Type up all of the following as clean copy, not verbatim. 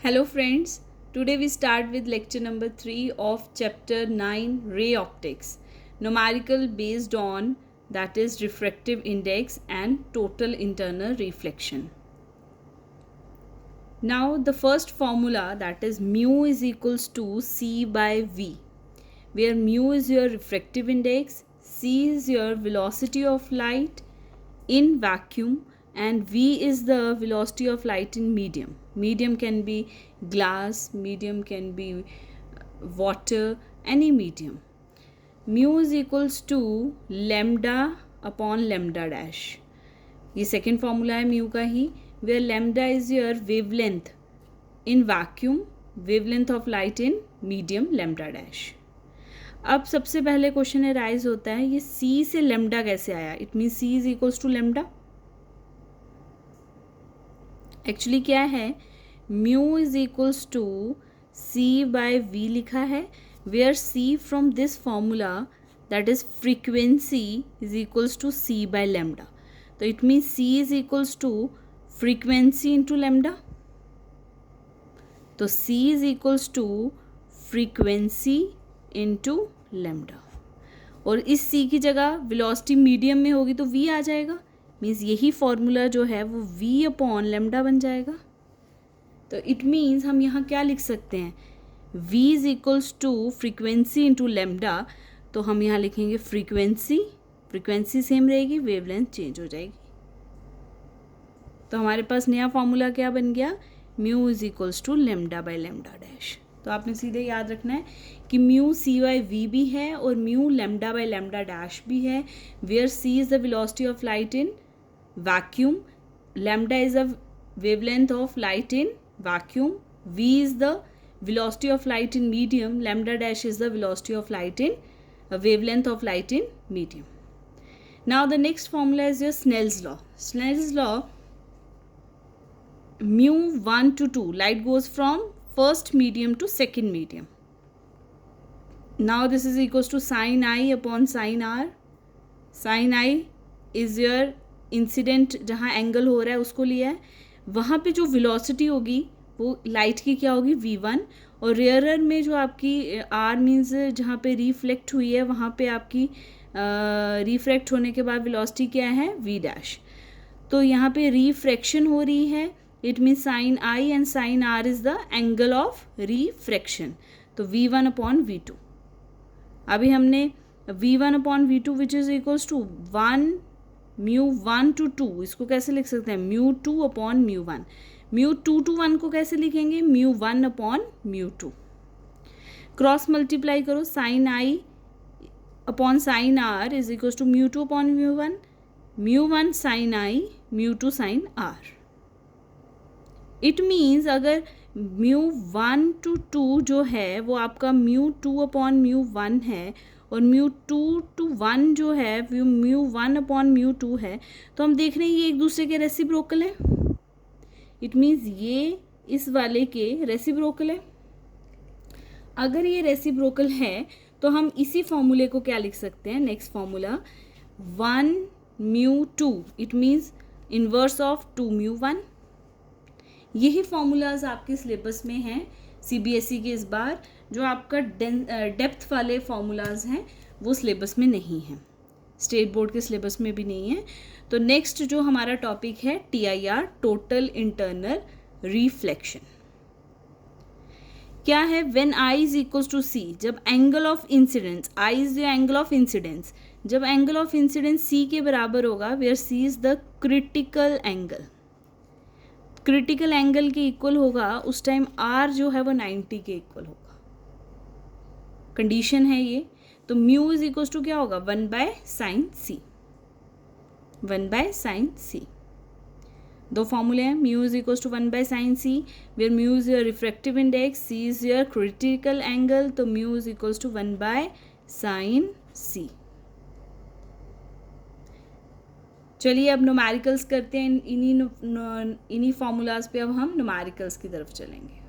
Hello friends, today we start with lecture number 3 of chapter 9 ray optics, numerical based on that is refractive index and total internal reflection. Now the first formula, that is mu is equals to C by V, where mu is your refractive index, C is your velocity of light in vacuum, and V is the velocity of light in medium. Medium can be glass, medium can be water, any medium. Mu is equals to lambda upon lambda dash. ये second formula है mu का ही, where lambda is your wavelength in vacuum, wavelength of light in medium, lambda dash. अब सबसे पहले question rise होता है, ये C से लैम्डा कैसे आया? It mean C is equals to lambda. Actually क्या है, mu is equals to C by V लिखा है, where C from this formula that is frequency is equals to C by lambda. तो it mean C is equals to frequency into lambda. तो C is equals to frequency into lambda, और इस C की जगह velocity medium में होगी तो V आ जाएगा. मीन्स यही फॉर्मूला जो है वो V अपॉन लैम्डा बन जाएगा. तो इट मीन्स हम यहाँ क्या लिख सकते हैं, V is equals to frequency into lambda. तो हम यहाँ लिखेंगे फ्रीक्वेंसी सेम रहेगी, वेवलेंथ चेंज हो जाएगी. तो हमारे पास नया फॉर्मूला क्या बन गया, mu is equals to lambda by lambda dash. तो आपने सीधे याद रखना है कि म्यू C बाई V भी है और mu lambda by lambda dash भी है, where C is the velocity of light in vacuum, lambda is the wavelength of light in vacuum, V is the velocity of light in medium, lambda dash is the velocity of light in wavelength of light in medium. Now the next formula is your Snell's law. Snell's law, mu 1 to 2, light goes from first medium to second medium. Now this is equals to sin I upon sin R. Sin I is your incident, जहाँ angle हो रहा है उसको लिया है, वहाँ पे जो वेलोसिटी होगी वो लाइट की क्या होगी, V1, और रेयरर में जो आपकी R मीन्स जहाँ पे रिफ्लेक्ट हुई है वहाँ पे आपकी रिफ्रैक्ट होने के बाद वेलोसिटी क्या है, V डैश. तो यहाँ पे रिफ्रैक्शन हो रही है, it means sine I and sine R is the angle of refraction. तो V1 अपॉन V2. अभी हमने V1 upon V2 which is equals to 1 mu 1 to 2, इसको कैसे लिख सकते हैं, mu 2 upon mu 1. Mu 2 to 1 को कैसे लिखेंगे, mu 1 upon mu 2. Cross multiply करो, sine I upon sine R is equals to mu 2 upon mu 1, mu 1 sine I, mu 2 sine R. It means अगर म्यू 1 to 2 जो है वो आपका mu 2 upon mu 1 है और म्यू 2 to 1 जो है वो म्यू 1 अपॉन म्यू 2 है, तो हम देख रहे हैं ये एक दूसरे के रेसिप्रोकल है. इट मीन्स ये इस वाले के रेसिप्रोकल है. अगर ये रेसिप्रोकल है तो हम इसी फॉर्मूले को क्या लिख सकते हैं, next formula 1 mu 2, it means inverse of 2 mu 1. यही फॉर्मूलाज आपके सिलेबस में हैं CBSE के इस बार. जो आपका डेप्थ वाले फॉर्मूलाज हैं वो सिलेबस में नहीं हैं, स्टेट बोर्ड के सिलेबस में भी नहीं है. तो नेक्स्ट जो हमारा टॉपिक है TIR, टोटल इंटरनल रिफ्लेक्शन. क्या है, when I is equals to C, जब angle of incidence, I is the angle of incidence, जब एंगल ऑफ इंसिडेंस C के बराबर होगा, where C is the critical angle, critical angle के equal होगा, उस टाइम R जो है वो 90 के इक्वल होगा. कंडीशन है ये. तो म्यू इज इक्वल्स टू क्या होगा, 1 by sine C, 1 by sine C. दो फॉर्मूले हैं, mu is equals to 1 by sine C, where mu is your refractive index, C is your critical angle. तो mu is equals to 1 by sine C. चलिए अब numericals करते हैं. इन्हीं formulas पे अब हम न्यूमेरिकल्स की तरफ चलेंगे.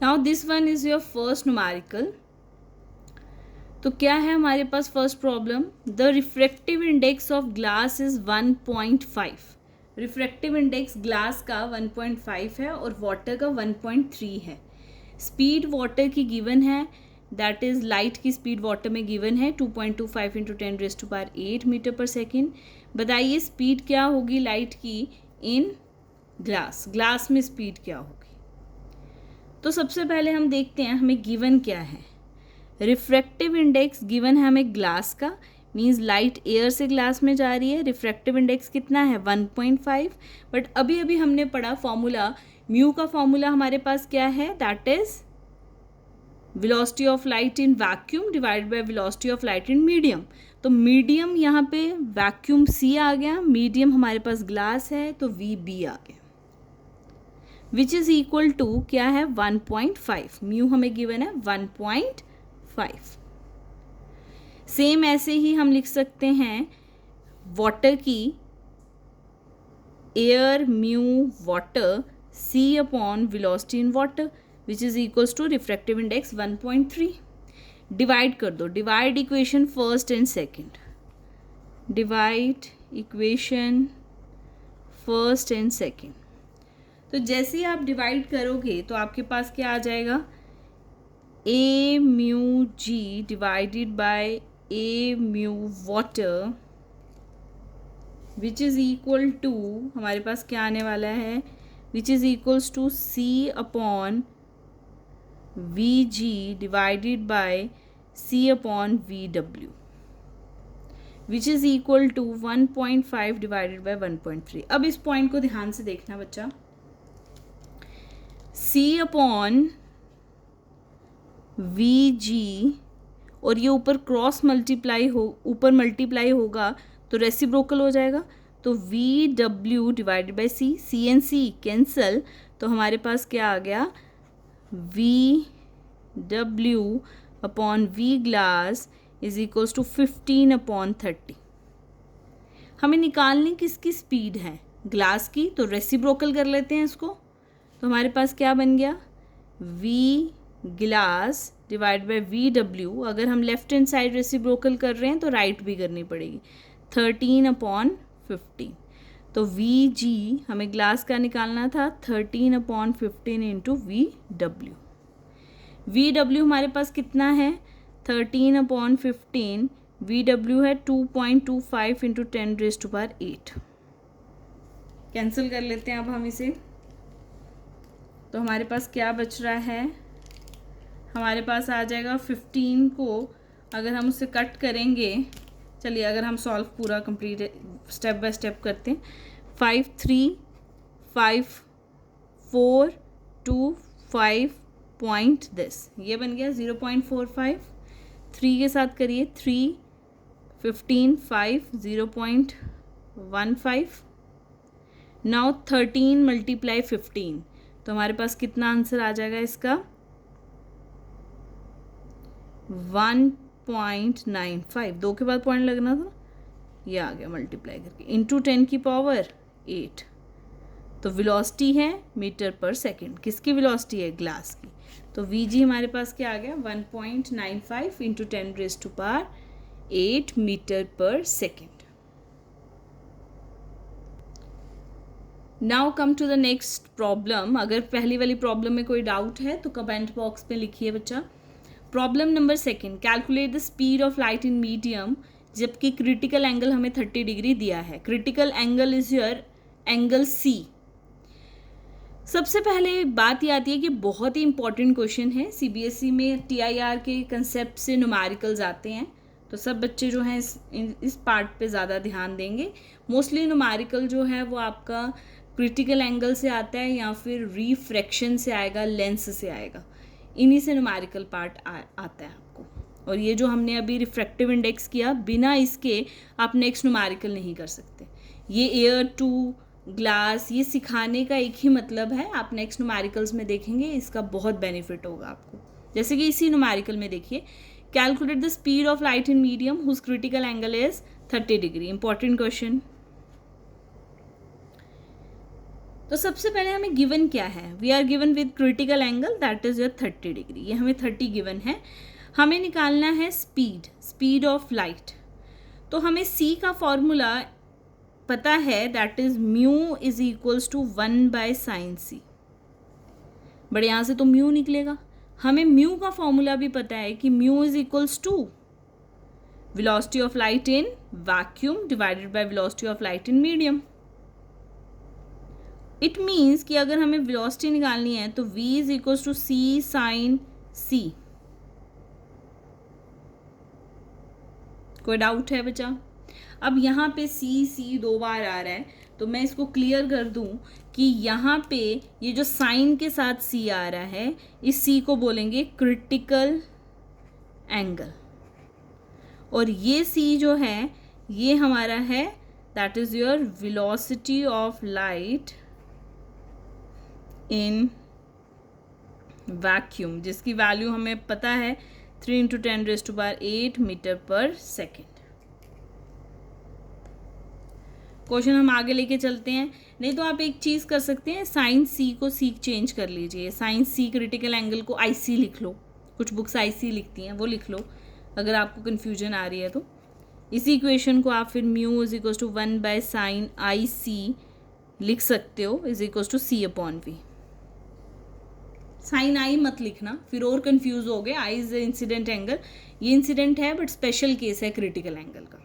Now this one is your first numerical. तो क्या है हमारे पास first problem, the refractive index of glass is 1.5. Refractive index glass का 1.5 है और वाटर का 1.3 है। स्पीड वाटर की गिवन है, दैट इज़ लाइट की स्पीड वाटर में गिवन है 2.25 इंटू 10⁸ मीटर पर सेकेंड। बताइए स्पीड क्या होगी लाइट की इन ग्लास में स्पीड क्या होगी। तो सबसे पहले हम देखते हैं हमें गिवन क्या है। रिफ्रैक्टिव इंडेक्स गिवन है हमें ग्लास का, मीन्स लाइट एयर से ग्लास में जा रही है। रिफ्रैक्टिव इंडेक्स कितना है 1.5। बट अभी अभी हमने पढ़ा फॉर्मूला, म्यू का फॉर्मूला हमारे पास क्या है, that is velocity of light in vacuum divided by velocity of light in medium. तो मीडियम यहाँ पे वैक्यूम सी आ गया, मीडियम हमारे पास ग्लास है तो वी बी आ गया, विच इज इक्वल टू क्या है 1.5। म्यू हमें गिवन है 1.5। सेम ऐसे ही हम लिख सकते हैं वाटर की, air mu water C upon velocity in water which is equals to refractive index 1.3। Divide कर दो, divide equation first and second, divide equation first and second. तो जैसे ही आप डिवाइड करोगे तो आपके पास क्या आ जाएगा, A mu G divided by A mu water which is equal to, हमारे पास क्या आने वाला है, which is equals to C upon V G divided by C upon V W which is equal to 1.5 divided by 1.3। अब इस point को ध्यान से देखना बच्चा, सी अपॉन वी जी और ये ऊपर क्रॉस मल्टीप्लाई ऊपर मल्टीप्लाई होगा तो रेसिप्रोकल हो जाएगा, तो V W divided by C, C and C cancel, तो हमारे पास क्या आ गया, V W upon V glass is equals to 15/30। हमें निकालनी किसकी स्पीड है, ग्लास की, तो रेसिप्रोकल कर लेते हैं इसको। तो हमारे पास क्या बन गया, V glass divide by V W, अगर हम लेफ्ट हैंड साइड रेसिप्रोकल कर रहे हैं तो राइट भी करनी पड़ेगी, 13/15। तो वी जी हमें ग्लास का निकालना था 13/15 into V W. V W हमारे पास कितना है 13/15, वी डब्ल्यू है 2.25 इंटू 10⁸। कैंसिल कर लेते हैं अब हम इसे, तो हमारे पास क्या बच रहा है, हमारे पास आ जाएगा 15 को अगर हम उसे कट करेंगे, चलिए अगर हम सॉल्व पूरा कंप्लीट स्टेप बाय स्टेप करते हैं, 5 3 5 4 2 5 पॉइंट दिस, ये बन गया 0.45। 3 के साथ करिए 3 15 5 0.15। नाउ 13 मल्टीप्लाई 15, तो हमारे पास कितना आंसर आ जाएगा इसका 1.95। 2 के बाद पॉइंट लगना था, ये आ गया मल्टीप्लाई करके, इंटू 10 की पावर 8। तो वेलोसिटी है मीटर पर सेकेंड, किसकी वेलोसिटी है, ग्लास की। तो वी जी हमारे पास क्या आ गया 1.95 इंटू 10⁸ मीटर पर second. Now come to the next problem. अगर पहली वाली प्रॉब्लम में कोई डाउट है तो कमेंट बॉक्स में लिखिए बच्चा। Problem number second, calculate the speed of light in medium, जबकि क्रिटिकल एंगल हमें 30 डिग्री दिया है। Critical angle is your angle C. सबसे पहले बात ये आती है कि बहुत ही इंपॉर्टेंट क्वेश्चन है, सीबीएसई में टीआईआर के कंसेप्ट से न्यूमेरिकल्स आते हैं, तो सब बच्चे जो हैं इस पार्ट पे ज़्यादा ध्यान देंगे। मोस्टली न्यूमेरिकल जो है वो आपका क्रिटिकल एंगल से आता है या फिर रिफ्रैक्शन से आएगा, लेंस से आएगा, इन्हीं से न्यूमेरिकल पार्ट आता है आपको। और ये जो हमने अभी रिफ्रैक्टिव इंडेक्स किया, बिना इसके आप नेक्स्ट न्यूमेरिकल नहीं कर सकते। ये एयर टू ग्लास, ये सिखाने का एक ही मतलब है, आप नेक्स्ट न्यूमेरिकल्स में देखेंगे इसका बहुत बेनिफिट होगा आपको। जैसे कि इसी न्यूमेरिकल में देखिए, calculate the speed of light in medium whose critical angle is 30 degree. Important question. तो सबसे पहले हमें गिवन क्या है, we are given with critical angle that is your 30 degree, ये हमें 30 गिवन है। हमें निकालना है स्पीड ऑफ लाइट। तो हमें सी का फॉर्मूला पता है, that is mu is equals to 1/sin c, but यहाँ से तो म्यू निकलेगा। हमें म्यू का फॉर्मूला भी पता है कि mu is equals to velocity of light in vacuum divided by velocity of light in medium. It means कि अगर हमें वेलोसिटी निकालनी है तो v is equals to c sin c। कोई डाउट है बच्चा? अब यहाँ पे c 2 बार आ रहा है, तो मैं इसको क्लियर कर दूं कि यहाँ पे ये जो साइन के साथ c आ रहा है, इस c को बोलेंगे क्रिटिकल एंगल, और ये c जो है ये हमारा है that is your velocity of light in vacuum, जिसकी वैल्यू हमें पता है 3 × 10⁸ मीटर पर सेकेंड। क्वेश्चन हम आगे लेके चलते हैं। नहीं तो आप एक चीज़ कर सकते हैं, साइन सी को सी चेंज कर लीजिए, साइन सी क्रिटिकल एंगल को आई सी लिख लो, कुछ बुक्स आई सी लिखती हैं, वो लिख लो अगर आपको कन्फ्यूजन आ रही है तो। इसी इक्वेशन को आप फिर mu is equals to 1/sin I C लिख सकते हो, is equals to c/v। Sine I मत लिखना, फिर और कंफ्यूज हो गए। आई इज इंसिडेंट एंगल, ये इंसिडेंट है बट स्पेशल केस है क्रिटिकल एंगल का।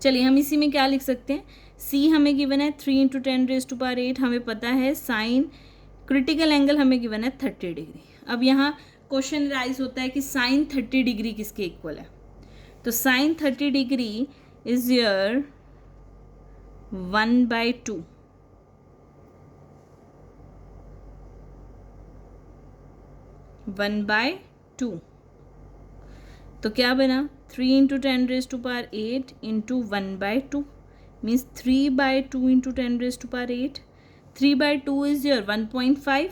चलिए हम इसी में क्या लिख सकते हैं, c हमें गिवन है 3 × 10⁸, हमें पता है साइन क्रिटिकल एंगल हमें गिवन है 30 डिग्री। अब यहाँ क्वेश्चन राइज होता है कि साइन 30 डिग्री किसके इक्वल है, तो साइन 30 डिग्री इज योर 1/2, तो क्या बना 3 × 10⁸ इंटू 1/2 मीन्स 3/2 × 10⁸। 3/2 इज योर 1.5,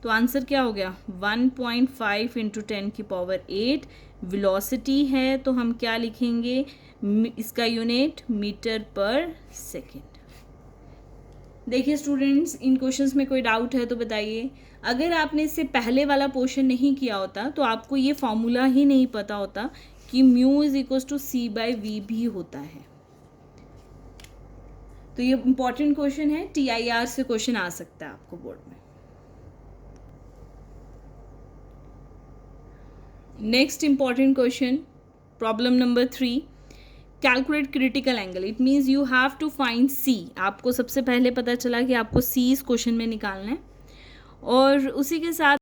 तो आंसर क्या हो गया 1.5 × 10⁸। वेलोसिटी है तो हम क्या लिखेंगे, इसका यूनिट मीटर पर सेकेंड। देखिए स्टूडेंट्स, इन क्वेश्चंस में कोई डाउट है तो बताइए। अगर आपने इससे पहले वाला पोर्शन नहीं किया होता तो आपको ये फॉर्मूला ही नहीं पता होता कि mu is equals to c/v भी होता है। तो ये इंपॉर्टेंट क्वेश्चन है, TIR से क्वेश्चन आ सकता है आपको बोर्ड में। Next important question, problem number 3, calculate critical angle. It means you have to find c। आपको सबसे पहले पता चला कि आपको c इस क्वेश्चन में निकालना है, और उसी के साथ